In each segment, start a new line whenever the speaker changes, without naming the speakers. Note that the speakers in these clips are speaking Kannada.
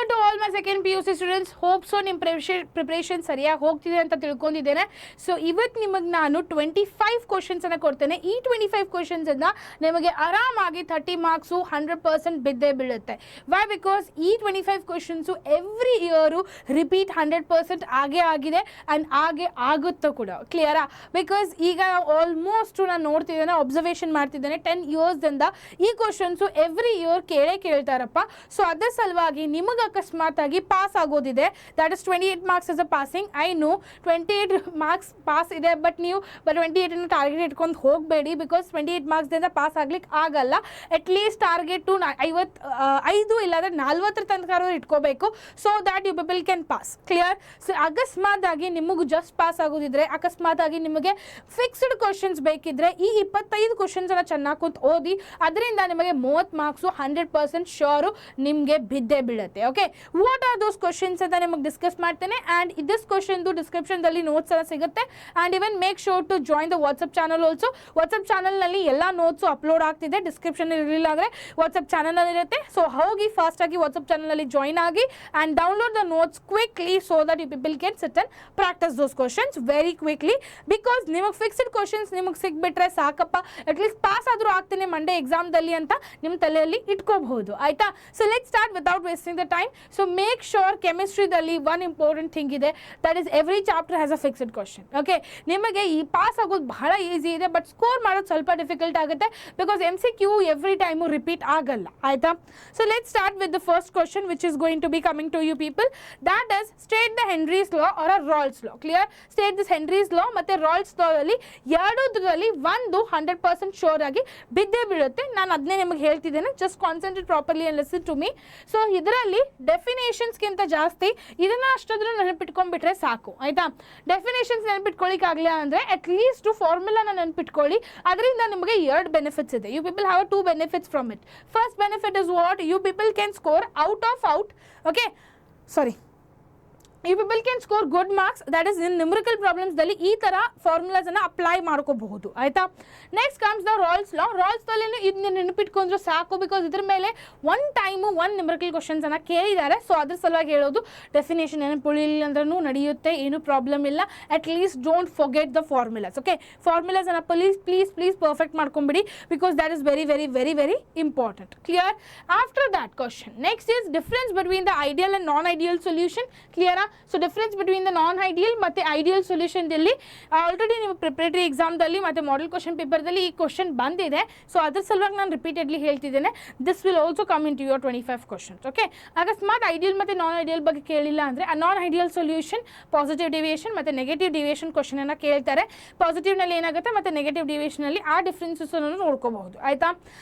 to all my second PUC students. Hope so ನಿಮ್ಮ ಪ್ರಿಪ್ರೇಷನ್ ಸರಿಯಾಗಿ ಹೋಗ್ತಿದೆ ಅಂತ ತಿಳ್ಕೊಂಡಿದ್ದೇನೆ. ಸೊ ಇವತ್ತು ನಿಮಗೆ ನಾನು 25 ಕ್ವಶನ್ಸನ್ನು ಕೊಡ್ತೇನೆ. ಈ 25 ಕ್ವಶನ್ಸನ್ನು ನಿಮಗೆ ಆರಾಮಾಗಿ 30 ಮಾರ್ಕ್ಸು 100% ಬಿದ್ದೇ ಬೀಳುತ್ತೆ. ವೈ? ಬಿಕಾಸ್ ಈ 25 ಕ್ವಶನ್ಸು ಎವ್ರಿ ಇಯರು ರಿಪೀಟ್ 100% ಆಗೇ ಆಗಿದೆ ಆ್ಯಂಡ್ ಹಾಗೆ ಆಗುತ್ತೋ ಕೂಡ. ಕ್ಲಿಯರಾ? ಬಿಕಾಸ್ ಈಗ ಆಲ್ಮೋಸ್ಟ್ ನಾನು ನೋಡ್ತಿದ್ದೇನೆ, ಅಬ್ಸರ್ವೇಷನ್ ಮಾಡ್ತಿದ್ದೇನೆ 10 ಇಯರ್ಸ್ದಿಂದ ಈ ಕ್ವಶನ್ಸು ಎವ್ರಿ ಇಯರ್ ಕೇಳ್ತಾರಪ್ಪ. ಸೊ ಅದರ ಸಲುವಾಗಿ ನಿಮಗೆ ಅಕಸ್ಮಾತ್ ಆಗಿ ಪಾಸ್ ಆಗೋದಿದೆ, that is 28 marks is a passing. I know 28 marks pass ಇದೆ, ಬಟ್ ನೀವು 28 ಟಾರ್ಗೆಟ್ ಇಟ್ಕೊಂಡು ಹೋಗಬೇಡಿ. ಬಿಕಾಸ್ 28 ಮಾರ್ಕ್ಸ್ದಿಂದ ಪಾಸ್ ಆಗ್ಲಿಕ್ಕೆ ಆಗಲ್ಲ. ಅಟ್ಲೀಸ್ಟ್ ಟಾರ್ಗೆಟ್ ಟು 55 ಇಲ್ಲಾಂದ್ರೆ 40 ತನಕ ಇಟ್ಕೋಬೇಕು, so that you people can pass. Clear? So ಅಕಸ್ಮಾತ್ ಆಗಿ ನಿಮಗೂ ಜಸ್ಟ್ ಪಾಸ್ ಆಗೋದಿದ್ರೆ, ಅಕಸ್ಮಾತ್ ಆಗಿ ನಿಮಗೆ ಫಿಕ್ಸ್ಡ್ ಕ್ವಶನ್ಸ್ ಬೇಕಿದ್ರೆ ಈ 25 ಕ್ವಶನ್ಸನ್ನು ಚೆನ್ನಾಗಿ ಕೂತ್ ಓದಿ. ಅದರಿಂದ ನಿಮಗೆ 30 ಮಾರ್ಕ್ಸು 100% ಶೋರು ನಿಮಗೆ ಬಿದ್ದೇ ಬೀಳುತ್ತೆ. Okay, what are those questions ಅಂತ ನಿಮಗೆ ಡಿಸ್ಕಸ್ ಮಾಡ್ತೇನೆ. ಆ್ಯಂಡ್ ದಿಸ್ ಕ್ವಶನ್ದು ಡಿಸ್ಕ್ರಿಪ್ಷನ್ದಲ್ಲಿ ನೋಟ್ಸ್ ಎಲ್ಲ ಸಿಗುತ್ತೆ. And even make sure to join the WhatsApp channel also. WhatsApp ಚಾನಲ್ನಲ್ಲಿ ಎಲ್ಲ ನೋಟ್ಸು ಅಪ್ಲೋಡ್ ಆಗ್ತಿದೆ. ಡಿಸ್ಕ್ರಿಪ್ಷನ್ ಇರಲಿಲ್ಲ ಅಂದರೆ ವಾಟ್ಸಪ್ ಚಾನಲಲ್ಲಿ ಇರುತ್ತೆ. ಸೊ ಹೋಗಿ ಫಾಸ್ಟಾಗಿ ವಾಟ್ಸಪ್ ಚಾನಲಲ್ಲಿ ಜಾಯಿನ್ ಆಗಿ and download the notes quickly so that you people can sit and practise those questions very quickly. Because ನಿಮಗೆ ಫಿಕ್ಸ್ಡ್ ಕ್ವಶನ್ಸ್ ನಿಮಗೆ ಸಿಕ್ಬಿಟ್ರೆ ಸಾಕಪ್ಪ, ಅಟ್ಲೀಸ್ಟ್ ಪಾಸ್ ಆದರೂ ಆಗ್ತೇನೆ ಮಂಡೇ ಎಕ್ಸಾಮ್ದಲ್ಲಿ ಅಂತ ನಿಮ್ಮ ತಲೆಯಲ್ಲಿ ಇಟ್ಕೋಬಹುದು. ಆಯಿತಾ? So let start without wasting the time. So make sure ಕೆಮಿಸ್ಟ್ರಿದಲ್ಲಿ ಒನ್ ಇಂಪಾರ್ಟೆಂಟ್ ಥಿಂಗ್ ಇದೆ, that is every chapter has a fixed question. Okay, ನಿಮಗೆ ಈ ಪಾಸ್ ಆಗೋದು ಬಹಳ ಈಸಿ ಇದೆ, ಬಟ್ ಸ್ಕೋರ್ ಮಾಡೋದು ಸ್ವಲ್ಪ ಡಿಫಿಕಲ್ಟ್ ಆಗುತ್ತೆ. Because MCQ every time repeat ಆಗಲ್ಲ. ಆಯಿತಾ? So let start with the first question which is going to be coming to you people. That is state the Henry's law or a Raoult's law. Clear? State this Henry's law ಮತ್ತು ರಾಲ್ಸ್ ಲಾದಲ್ಲಿ ಎರಡರಲ್ಲಿ ಒಂದು 100% ಶೋರ್ ಆಗಿ ಬಿದ್ದೇ ಬೀಳುತ್ತೆ. ನಾನು ಅದನ್ನೇ ನಿಮಗೆ ಹೇಳ್ತಿದ್ದೇನೆ. Just concentrate properly and listen to me. So ಇದರಲ್ಲಿ ಡೆಫಿನೇಷನ್ಸ್ಗಿಂತ ಜಾಸ್ತಿ ಇದನ್ನು ಅಷ್ಟಾದ್ರೂ ನೆನಪಿಟ್ಕೊಂಡ್ಬಿಟ್ರೆ ಸಾಕು. ಆಯಿತಾ? ಡೆಫಿನೇಷನ್ಸ್ ನೆನಪಿಟ್ಕೊಳ್ಳಿಕ್ಕಾಗಲಿಲ್ಲ ಅಂದರೆ ಅಟ್ಲೀಸ್ಟ್ ಫಾರ್ಮುಲಾನ ನೆನಪಿಟ್ಕೊಳ್ಳಿ. ಅದರಿಂದ ನಿಮಗೆ 2 ಬೆನಿಫಿಟ್ಸ್ ಇದೆ. You people have 2 benefits from it. First benefit is what? You people can score okay sorry you people can score good marks. That is in numerical ಪ್ರಾಬ್ಲಮ್ಸ್ದಲ್ಲಿ ಈ ಥರ ಫಾರ್ಮುಲಾಸನ್ನು ಅಪ್ಲೈ ಮಾಡ್ಕೋಬಹುದು. ಆಯಿತಾ? Next comes the Raoult's law. ರಾಲ್ಸ್ದಲ್ಲಿ ಇದನ್ನ ನೆನಪಿಟ್ಕೊಂಡ್ರೆ ಸಾಕು. ಬಿಕಾಸ್ ಇದ್ರ ಮೇಲೆ ಒನ್ ಟೈಮು 1 ನ್ಯೂಮರಿಕಲ್ ಕ್ವಶನ್ಸನ್ನು ಕೇಳಿದ್ದಾರೆ. ಸೊ ಅದ್ರ ಸಲುವಾಗಿ ಹೇಳೋದು, ಡೆಫಿನೇಷನ್ ನೆನಪಿಳಿಲ್ಲ ಅಂದ್ರೂ ನಡೆಯುತ್ತೆ, ಏನೂ ಪ್ರಾಬ್ಲಮ್ ಇಲ್ಲ. At least don't forget the formulas. Okay, ಫಾರ್ಮುಲಾಸನ್ನು ಪ್ಲೀಸ್ ಪರ್ಫೆಕ್ಟ್ ಮಾಡ್ಕೊಂಬಿಡಿ. Because that is very very very very important. Clear? After that question next is difference between the ideal and non ideal solution. ಕ್ಲಿಯರಾ? So difference between the non ideal ಮತ್ತು ಐಡಿಯಲ್ ಸೊಲ್ಯೂಷನ್ದಲ್ಲಿ ಆಲ್ರೆಡಿ ನೀವು ಪ್ರಿಪ್ರೇಟರಿ ಎಕ್ಸಾಮ್ದಲ್ಲಿ ಮತ್ತು ಮಾಡೆಲ್ ಕ್ವಶನ್ ಪೇಪರ್ದಲ್ಲಿ ಈ ಕ್ವಶನ್ ಬಂದಿದೆ. ಸೊ ಅದ್ರ ಸಲುವಾಗಿ ನಾನು ರಿಪೀಟೆಡ್ಲಿ ಹೇಳ್ತಿದ್ದೇನೆ. This will also come into your 25 questions. Okay, ಅಕಸ್ಮಾತ್ ಐಡಿಯಲ್ ಮತ್ತು ನಾನ್ ಐಡಿಯಲ್ ಬಗ್ಗೆ ಕೇಳಿಲ್ಲ ಅಂದರೆ ಆ non ideal solution positive deviation ಮತ್ತು ನೆಗೆಟಿವ್ ಡಿವಿಯೇಷನ್ ಕ್ವಶನನ್ನು ಕೇಳ್ತಾರೆ. ಪಾಸಿಟಿವ್ನಲ್ಲಿ ಏನಾಗುತ್ತೆ ಮತ್ತು ನೆಗೆಟಿವ್ ಡಿವಿಯೇಷನಲ್ಲಿ ಆ ಡಿಫ್ರೆನ್ಸನ್ನು ನೋಡ್ಕೋಬಹುದು. ಆಯಿತಾ?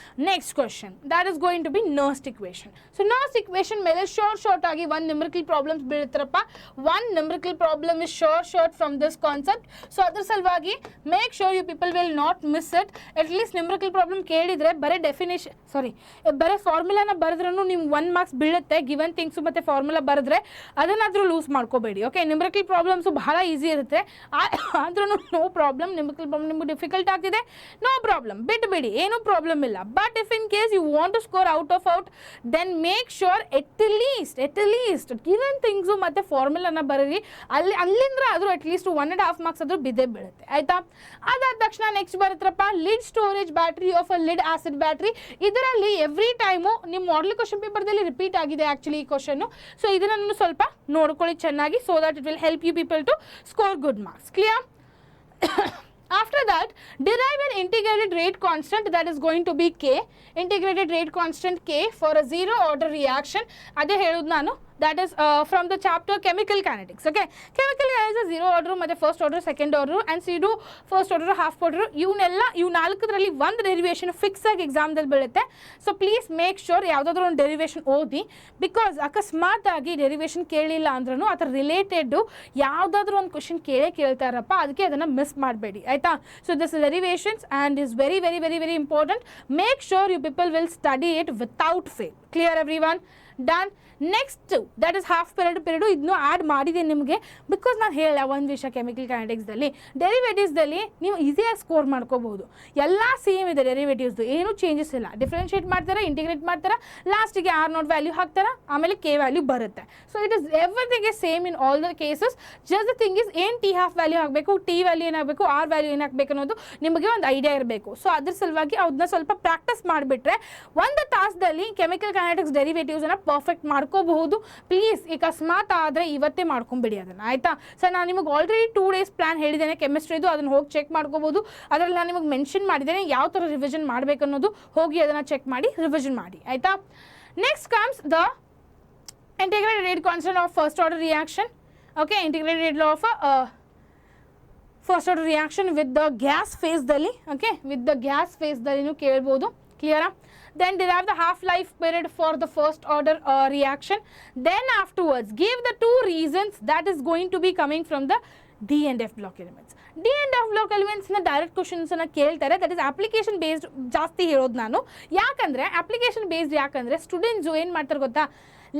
Next question that is going to be Nernst equation. So Nernst equation ಮೇಲೆ ಶಾರ್ಟ್ ಆಗಿ 1 ನ್ಯೂಮರಿಕಲ್ ಪ್ರಾಬ್ಲಮ್ಸ್ ಬೀಳ್ತಾರಪ್ಪ. 1 numerical problem is short from this concept. So ಅದರ ಸಲುವಾಗಿ make sure you people will not miss it. At least numerical problem ಕೇಳಿದರೆ ಬರೀ ಫಾರ್ಮುಲಾನ ಬರೆದ್ರೂ ನೀವು 1 ಮಾರ್ಕ್ಸ್ ಬೀಳುತ್ತೆ. ಗಿವನ್ ಥಿಂಗ್ಸು ಮತ್ತು ಫಾರ್ಮುಲಾ ಬರೆದ್ರೆ ಅದನ್ನಾದರೂ ಲೂಸ್ ಮಾಡ್ಕೋಬೇಡಿ. ಓಕೆ, ನ್ಯೂಮರಿಕಲ್ ಪ್ರಾಬ್ಲಮ್ಸು ಬಹಳ ಈಸಿ ಇರುತ್ತೆ. ಆದ್ರೂ ನೋ ಪ್ರಾಬ್ಲಮ್. ನ್ಯೂಮರಿಕಲ್ ಪ್ರಾಬ್ಲಮ್ ನಿಮಗೆ ಡಿಫಿಕಲ್ಟ್ ಆಗ್ತಿದೆ, ನೋ ಪ್ರಾಬ್ಲಮ್, ಬಿಡಿ, ಏನೂ ಪ್ರಾಬ್ಲಮ್ ಇಲ್ಲ. But if in case you want to score out then make sure at least given things ಮತ್ತು ಫಾರ್ಮುಲಾನ ಬರೀರಿ. ಅಲ್ಲಿಂದ ಆದರೂ ಅಟ್ಲೀಸ್ಟ್ 1.5 ಮಾರ್ಕ್ಸ್ ಆದರೂ ಬಿದ್ದೇ ಬೀಳುತ್ತೆ. ಆಯಿತಾ? ಅದಾದ ತಕ್ಷಣ ನೆಕ್ಸ್ಟ್ ಬರುತ್ತಪ್ಪ lead storage battery of a lead acid battery. ಇದರಲ್ಲಿ ಎವ್ರಿ ಟೈಮು ನಿಮ್ಮ ಮಾಡೆಲ್ ಕ್ವಶನ್ ಪೇಪರ್ದಲ್ಲಿ ರಿಪೀಟ್ ಆಗಿದೆ ಆ್ಯಕ್ಚುಲಿ ಈ ಕ್ವಶನ್ನು. ಸೊ ಇದನ್ನು ಸ್ವಲ್ಪ ನೋಡ್ಕೊಳ್ಳಿ ಚೆನ್ನಾಗಿ, so that it will help you people to score good marks. Clear? After that, derive an integrated rate constant that is going to be K. Integrated rate constant K for a zero order reaction. ಅದೇ ಹೇಳೋದು ನಾನು. that is from the chapter chemical kinetics. Okay, chemical kinetics zero order ಮತ್ತೆ first order second order and pseudo first order half order ಇವು ನಾಲ್ಕರಲ್ಲಿ ಒಂದು ಡೆರಿವೇಷನ್ ಫಿಕ್ಸ್ ಆಗಿ ಎಕ್ಸಾಮ್ದಲ್ಲಿ ಬೀಳುತ್ತೆ. ಸೊ ಪ್ಲೀಸ್ ಮೇಕ್ ಶೋರ್ ಯಾವುದಾದ್ರೂ ಒಂದು ಡೆರಿವೇಷನ್ ಓದಿ. ಬಿಕಾಸ್ ಅಕಸ್ಮಾತ್ ಆಗಿ ಡೆರಿವೇಷನ್ ಕೇಳಿಲ್ಲ ಅಂದ್ರೂ ಅದರ ರಿಲೇಟೆಡ್ ಯಾವುದಾದ್ರೂ ಒಂದು ಕ್ವಶನ್ ಕೇಳ್ತಾರಪ್ಪ, ಅದಕ್ಕೆ ಅದನ್ನು ಮಿಸ್ ಮಾಡಬೇಡಿ. ಆಯಿತಾ? So this derivations and is very very very very important. Make sure you people will study it without fail. Clear everyone? Done. Next that is half period ಇದನ್ನು ಆ್ಯಡ್ ಮಾಡಿದೆ ನಿಮಗೆ ಬಿಕಾಸ್ ನಾನು ಹೇಳ ಒಂದು ವಿಷಯ ಕೆಮಿಕಲ್ ಕೈನೆಟಿಕ್ಸ್ದಲ್ಲಿ ಡೆರಿವೇಟಿವ್ಸ್ದಲ್ಲಿ ನೀವು ಈಸಿಯಾಗಿ ಸ್ಕೋರ್ ಮಾಡ್ಕೋಬಹುದು. ಎಲ್ಲ ಸೇಮ್ ಇದೆ ಡೆರಿವೇಟಿವ್ಸ್ದು, ಏನೂ ಚೇಂಜಸ್ ಇಲ್ಲ. ಡಿಫ್ರೆನ್ಷಿಯೇಟ್ ಮಾಡ್ತಾರೆ, ಇಂಟಿಗ್ರೇಟ್ ಮಾಡ್ತಾರೆ, ಲಾಸ್ಟಿಗೆ R0 ವ್ಯಾಲ್ಯೂ ಹಾಕ್ತಾರೆ, ಆಮೇಲೆ K ವ್ಯಾಲ್ಯೂ ಬರುತ್ತೆ. So it is everything is same in all the cases. Just the thing is ಏನು T ಹಾಫ್ ವ್ಯಾಲ್ಯೂ ಹಾಕಬೇಕು, T ವ್ಯಾಲ್ಯೂ ಏನಾಗಬೇಕು, R ವ್ಯಾಲ್ಯೂ ಏನಾಗಬೇಕು ಅನ್ನೋದು ನಿಮಗೆ ಒಂದು ಐಡಿಯಾ ಇರಬೇಕು. ಸೊ ಅದ್ರ ಸಲುವಾಗಿ ಅದನ್ನ ಸ್ವಲ್ಪ ಪ್ರಾಕ್ಟೀಸ್ ಮಾಡಿಬಿಟ್ರೆ ಒಂದು ತಾಸದಲ್ಲಿ ಕೆಮಿಕಲ್ ಕೈನೆಟಿಕ್ಸ್ ಡೆರಿವೇಟಿವ್ಸನ್ನು ಪರ್ಫೆಕ್ಟ್ ಮಾಡ್ಕೋಬಹುದು. ಪ್ಲೀಸ್ ಈಗ ಅಕಸ್ಮಾತ್ ಆದರೆ ಇವತ್ತೇ ಮಾಡ್ಕೊಂಬಿಡಿ ಅದನ್ನು, ಆಯಿತಾ? ಸೊ ನಾನು ನಿಮಗೆ ಆಲ್ರೆಡಿ 2 days ಪ್ಲ್ಯಾನ್ ಹೇಳಿದ್ದೇನೆ ಕೆಮಿಸ್ಟ್ರಿದು, ಅದನ್ನು ಹೋಗಿ ಚೆಕ್ ಮಾಡ್ಕೋಬೋದು. ಅದರಲ್ಲಿ ನಾನು ನಿಮಗೆ ಮೆನ್ಷನ್ ಮಾಡಿದ್ದೇನೆ ಯಾವ ಥರ ರಿವಿಷನ್ ಮಾಡಬೇಕು ಅನ್ನೋದು, ಹೋಗಿ ಅದನ್ನು ಚೆಕ್ ಮಾಡಿ ರಿವಿಷನ್ ಮಾಡಿ, ಆಯಿತಾ? Next comes the integrated rate constant of first order reaction. Okay, integrated rate law of first order reaction with the gas ಫೇಸ್ದಲ್ಲಿ. ಓಕೆ, ವಿತ್ ದ ಗ್ಯಾಸ್ ಫೇಸ್ದಲ್ಲಿ ನೀವು ಕೇಳ್ಬೋದು. ಕ್ಲಿಯರಾ? Then derive the half-life period for the first order reaction. Then afterwards give the 2 reasons that is going to be coming from the D and F block elements. D and F block elements ನ ಡೈರೆಕ್ಟ್ ಕ್ವಶನ್ಸನ್ನು ಕೇಳ್ತಾರೆ. ದಟ್ ಇಸ್ ಅಪ್ಲಿಕೇಶನ್ ಬೇಸ್ಡ್ ಜಾಸ್ತಿ ಹೇಳೋದು ನಾನು. ಯಾಕಂದರೆ ಅಪ್ಲಿಕೇಶನ್ ಬೇಸ್ಡ್ ಯಾಕಂದರೆ ಸ್ಟೂಡೆಂಟ್ಸು ಏನು ಮಾಡ್ತಾರೆ ಗೊತ್ತಾ,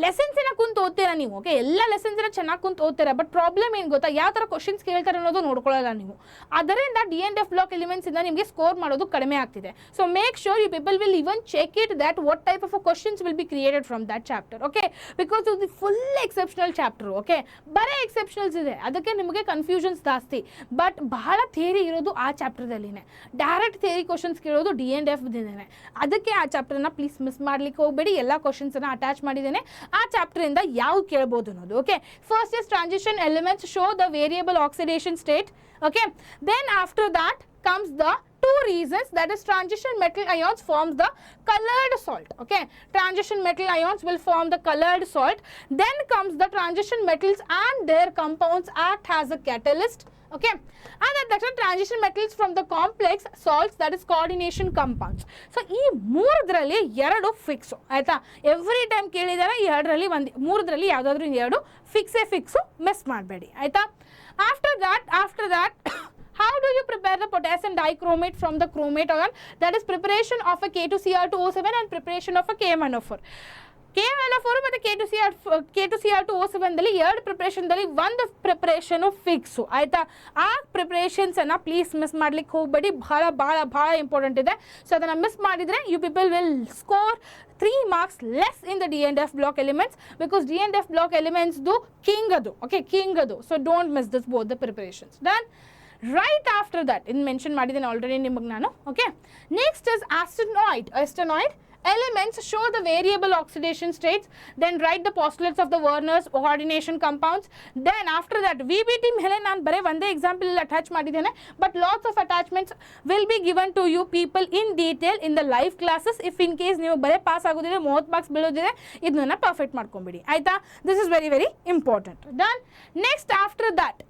ಲೆಸನ್ಸಿನ ಕುಂತು ಓದ್ತೀರಾ ನೀವು. ಓಕೆ, ಎಲ್ಲ ಲೆಸನ್ಸಿನ ಚೆನ್ನಾಗಿ ಕುಂತು ಓದ್ತೀರಾ, ಬಟ್ ಪ್ರಾಬ್ಲಮ್ ಏನು ಗೊತ್ತಾ, ಯಾವ ಥರ ಕ್ವಶನ್ಸ್ ಕೇಳ್ತಾರೆ ಅನ್ನೋದು ನೋಡ್ಕೊಳ್ಳಲ್ಲ ನೀವು. ಅದರಿಂದ ಡಿ ಆ್ಯಂಡ್ ಎಫ್ ಬ್ಲಾಕ್ ಎಲಿಮೆಂಟ್ಸಿಂದ ನಿಮಗೆ ಸ್ಕೋರ್ ಮಾಡೋದು ಕಡಿಮೆ ಆಗ್ತಿದೆ. So make sure you people will even check it that what type of questions will be created from that chapter. Okay, because ಇದು ಫುಲ್ ಎಕ್ಸೆಪ್ಷನಲ್ ಚಾಪ್ಟರ್. ಓಕೆ, ಬರೀ ಎಕ್ಸೆಪ್ಷನಲ್ಸ್ ಇದೆ, ಅದಕ್ಕೆ ನಿಮಗೆ ಕನ್ಫ್ಯೂಷನ್ಸ್ ಜಾಸ್ತಿ. ಬಟ್ ಬಹಳ ಥಿಯರಿ ಇರೋದು ಆ ಚಾಪ್ಟರ್ದಲ್ಲಿನೇ. ಡೈರೆಕ್ಟ್ ಥಿಯರಿ ಕ್ವಶನ್ಸ್ ಕೇಳೋದು ಡಿ ಆ್ಯಂಡ್ ಎಫ್ ದಿನೇ. ಅದಕ್ಕೆ ಆ ಚಾಪ್ಟರ್ನ ಪ್ಲೀಸ್ ಮಿಸ್ ಮಾಡ್ಲಿಕ್ಕೆ ಹೋಗಬೇಡಿ. ಎಲ್ಲ ಕ್ವಶನ್ಸನ್ನು ಅಟ್ಯಾಚ್ ಮಾಡಿದ್ದೇನೆ, ಆ ಚಾಪ್ಟರ್ ಇಂದ ಯಾವ್ದು ಕೇಳಬಹುದು ಅನ್ನೋದು. Okay, first is transition elements show the variable oxidation state. Okay, then after that comes the 2 reasons, that is transition metal ions forms the colored salt. Okay, transition metal ions will form the colored salt. Then comes the transition metals and their compounds act as a catalyst. Okay, and that transition metals from the complex salts, that is coordination compounds. So ಈ ಮೂರರಲ್ಲಿ 2 ಫಿಕ್ಸು, ಆಯಿತಾ? ಎವ್ರಿ ಟೈಮ್ ಕೇಳಿದ್ದಾರೆ 2ರಲ್ಲಿ ಒಂದು, 3ರಲ್ಲಿ ಯಾವುದಾದ್ರೂ 2 ಫಿಕ್ಸು, ಮಿಸ್ ಮಾಡಬೇಡಿ, ಆಯಿತಾ? After that how do you prepare the potassium dichromate from the chromate ion? That is preparation of a K2Cr2O7 and preparation of a KMnO4. KMnO4 ಮತ್ತು K2Cr2O7ದಲ್ಲಿ 2 ಪ್ರಿಪ್ರೇಷನ್ದಲ್ಲಿ ಒಂದು ಪ್ರಿಪ್ರೇಷನು ಫಿಕ್ಸು, ಆಯಿತಾ? ಆ ಪ್ರಿಪ್ರೇಷನ್ಸನ್ನು ಪ್ಲೀಸ್ ಮಿಸ್ ಮಾಡ್ಲಿಕ್ಕೆ ಹೋಗಬೇಡಿ, ಭಾಳ ಇಂಪಾರ್ಟೆಂಟ್ ಇದೆ. ಸೊ ಅದನ್ನು ಮಿಸ್ ಮಾಡಿದರೆ you people will score 3 marks less in the D and F block elements, because D and F block elements do king adu. Okay, king adu. So don't miss this, both the preparations. Done. Right after that, in mention ಮಾಡಿದ್ದೇನೆ ಆಲ್ರೆಡಿ ನಿಮಗೆ ನಾನು. Okay, next is actinoid elements show the variable oxidation states. Then write the postulates of the Werner's coordination compounds. Then after that VBT ಮೇಲೆ ನಾನು ಬರೀ ಒಂದೇ ಎಕ್ಸಾಂಪಲ್ ಅಟ್ಯಾಚ್ ಮಾಡಿದ್ದೇನೆ, but lots of attachments will be given to you people in detail in the live classes. If in case ನೀವು ಬರೀ ಪಾಸ್ ಆಗೋದಿದೆ, 30 ಮಾರ್ಕ್ಸ್ ಬೀಳೋದಿದೆ, ಇದನ್ನ ಪರ್ಫೆಕ್ಟ್ ಮಾಡ್ಕೊಂಬಿಡಿ, ಆಯಿತಾ? This is very very important. Done. Next after that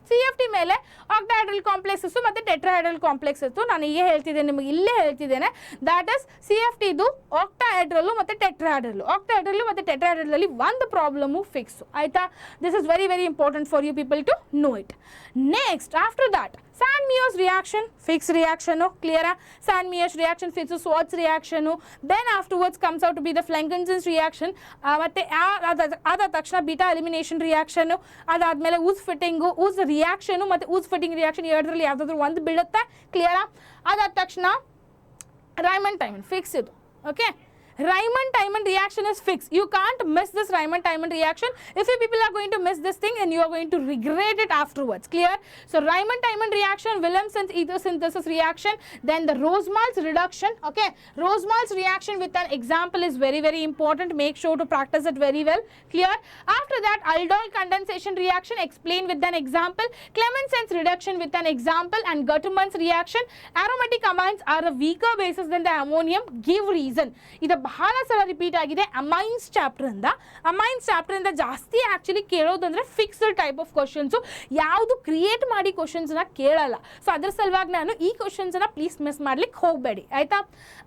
CFT ಮೇಲೆ ಆಕ್ಟಾಹೈಡ್ರಲ್ ಕಾಂಪ್ಲೆಕ್ಸಸ್ಸು ಮತ್ತು ಟೆಟ್ರಾಹೈಡ್ರಲ್ ಕಾಂಪ್ಲೆಕ್ಸಸ್ಸು ನಾನು ಈಗ ಹೇಳ್ತಿದ್ದೇನೆ, ನಿಮಗೆ ಇಲ್ಲೇ ಹೇಳ್ತಿದ್ದೇನೆ. ದ್ಯಾಟ್ ಇಸ್ CFTದು ಆಕ್ಟಾಹೈಡ್ರಲ್ಲು ಮತ್ತು ಟೆಟ್ರಾಹೈಡ್ರಲ್ಲು. ಆಕ್ಟಾಹೈಡ್ರಲ್ಲು ಮತ್ತು ಟೆಟ್ರಾಹೈಡ್ರಲಲ್ಲಿ ಒಂದು ಪ್ರಾಬ್ಲಮು ಫಿಕ್ಸು, ಆಯಿತಾ? This is very very important for you people to know it. Next after that Sand-Mears reaction, fixed reaction, clear? Sand-Mears reaction, fixed Schwarz reaction. Then afterwards comes out to be the Flankenstein's reaction. Ada takshana beta elimination reaction. Adadmele ooze fitting, ooze reaction, matte ooze fitting reaction ಎರಡರಲ್ಲಿ ಯಾವುದಾದ್ರೂ ಒಂದು ಬೀಳುತ್ತೆ, ಕ್ಲಿಯರಾ? ಅದಾದ ತಕ್ಷಣ Riemann-Tiemann fix ಇದು, okay? Riemann-Tiemann reaction is fixed. You can't miss this Riemann-Tiemann reaction. If you people are going to miss this thing, then you are going to regret it afterwards. Clear? So Riemann-Tiemann reaction, Wilhelmsen's ether synthesis reaction, then the Rosemal's reduction. Okay, Rosemal's reaction with an example is very very important. Make sure to practice it very well. Clear? After that, aldol condensation reaction, explain with an example. Clemenson's reduction with an example, and Gutermann's reaction. Aromatic amines are a weaker basis than the ammonium. Give reason. ಇದು ಬಹಳ ಸಲ ರಿಪೀಟ್ ಆಗಿದೆ ಅಮೈನ್ಸ್ ಚಾಪ್ಟರಿಂದ ಜಾಸ್ತಿ ಆ್ಯಕ್ಚುಲಿ ಕೇಳೋದಂದರೆ ಫಿಕ್ಸ್ಡ್ ಟೈಪ್ ಆಫ್ ಕ್ವಶನ್ಸು, ಯಾವುದು ಕ್ರಿಯೇಟ್ ಮಾಡಿ ಕ್ವಶನ್ಸನ್ನ ಕೇಳಲ್ಲ. ಸೊ ಅದ್ರ ಸಲುವಾಗಿ ನಾನು ಈ ಕ್ವಶನ್ಸನ್ನ ಪ್ಲೀಸ್ ಮಿಸ್ ಮಾಡ್ಲಿಕ್ಕೆ ಹೋಗಬೇಡಿ, ಆಯಿತಾ?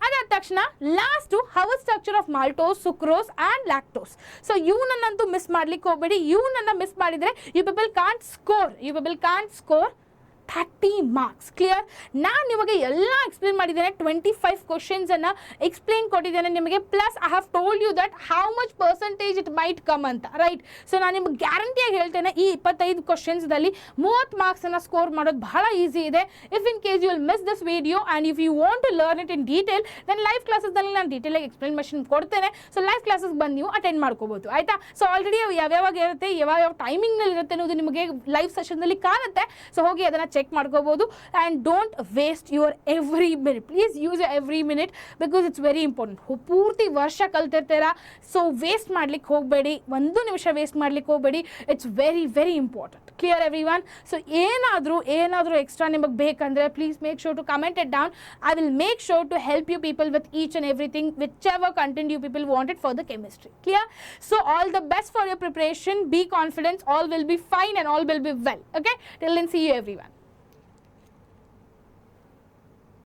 ಅದಾದ ತಕ್ಷಣ last hour structure of maltose, sucrose and lactose. So ಇವನನ್ನಂತೂ ಮಿಸ್ ಮಾಡ್ಲಿಕ್ಕೆ ಹೋಗಬೇಡಿ. ಇವನನ್ನು ಮಿಸ್ ಮಾಡಿದರೆ you people can't score 30 marks. Clear? ನಾನು ನಿಮಗೆ ಎಲ್ಲ ಎಕ್ಸ್ಪ್ಲೇನ್ ಮಾಡಿದ್ದೇನೆ, 25 ಕ್ವಶನ್ಸನ್ನು ಎಕ್ಸ್ಪ್ಲೇನ್ ಕೊಟ್ಟಿದ್ದೇನೆ ನಿಮಗೆ. Plus I have told you that how much percentage it might come ಅಂತ, ರೈಟ್? ಸೊ ನಾನು ನಿಮಗೆ ಗ್ಯಾರಂಟಿಯಾಗಿ ಹೇಳ್ತೇನೆ, ಈ 25 ಕ್ವಶನ್ಸ್ದಲ್ಲಿ 30 ಮಾರ್ಕ್ಸನ್ನು ಸ್ಕೋರ್ ಮಾಡೋದು ಬಹಳ ಈಸಿ ಇದೆ. If in case you will miss this video and if you want to learn it in detail, then live ಕ್ಲಾಸಸ್ದಲ್ಲಿ ನಾನು ಡೀಟೇಲಾಗಿ ಎಕ್ಸ್ಪ್ಲನೇಷನ್ ಕೊಡ್ತೇನೆ. ಸೊ ಲೈವ್ ಕ್ಲಾಸಸ್ ಬಂದು ನೀವು ಅಟೆಂಡ್ ಮಾಡ್ಕೋಬೋದು, ಆಯಿತಾ? ಸೊ ಆಲ್ರೆಡಿ ಯಾವ್ಯಾವಾಗ ಇರುತ್ತೆ, ಯಾವ ಟೈಮಿಂಗ್ನಲ್ಲಿ ಇರುತ್ತೆ ಅನ್ನೋದು ನಿಮಗೆ ಲೈವ್ ಸೆಷನ್ನಲ್ಲಿ ಕಾಣುತ್ತೆ. ಸೊ ಹೋಗಿ ಅದನ್ನು ಚೆಕ್ ಮಾಡ್ಕೋಬೋದು. And don't waste your every minute. Please use every minute because it's very important. ಪೂರ್ತಿ ವರ್ಷ ಕಲ್ತಿರ್ತೀರಾ, ಸೊ ವೇಸ್ಟ್ ಮಾಡ್ಲಿಕ್ಕೆ ಹೋಗಬೇಡಿ, ಒಂದು ನಿಮಿಷ ವೇಸ್ಟ್ ಮಾಡ್ಲಿಕ್ಕೆ ಹೋಗಬೇಡಿ. It's very very important. Clear everyone? So ಏನಾದರೂ ಎಕ್ಸ್ಟ್ರಾ ನಿಮಗೆ ಬೇಕಂದರೆ please make sure to comment it down. I will make sure to help you people with each and everything whichever content you people wanted for the chemistry. Clear? So all the best for your preparation. Be confident, all will be fine and all will be well. Okay, till then, see you everyone.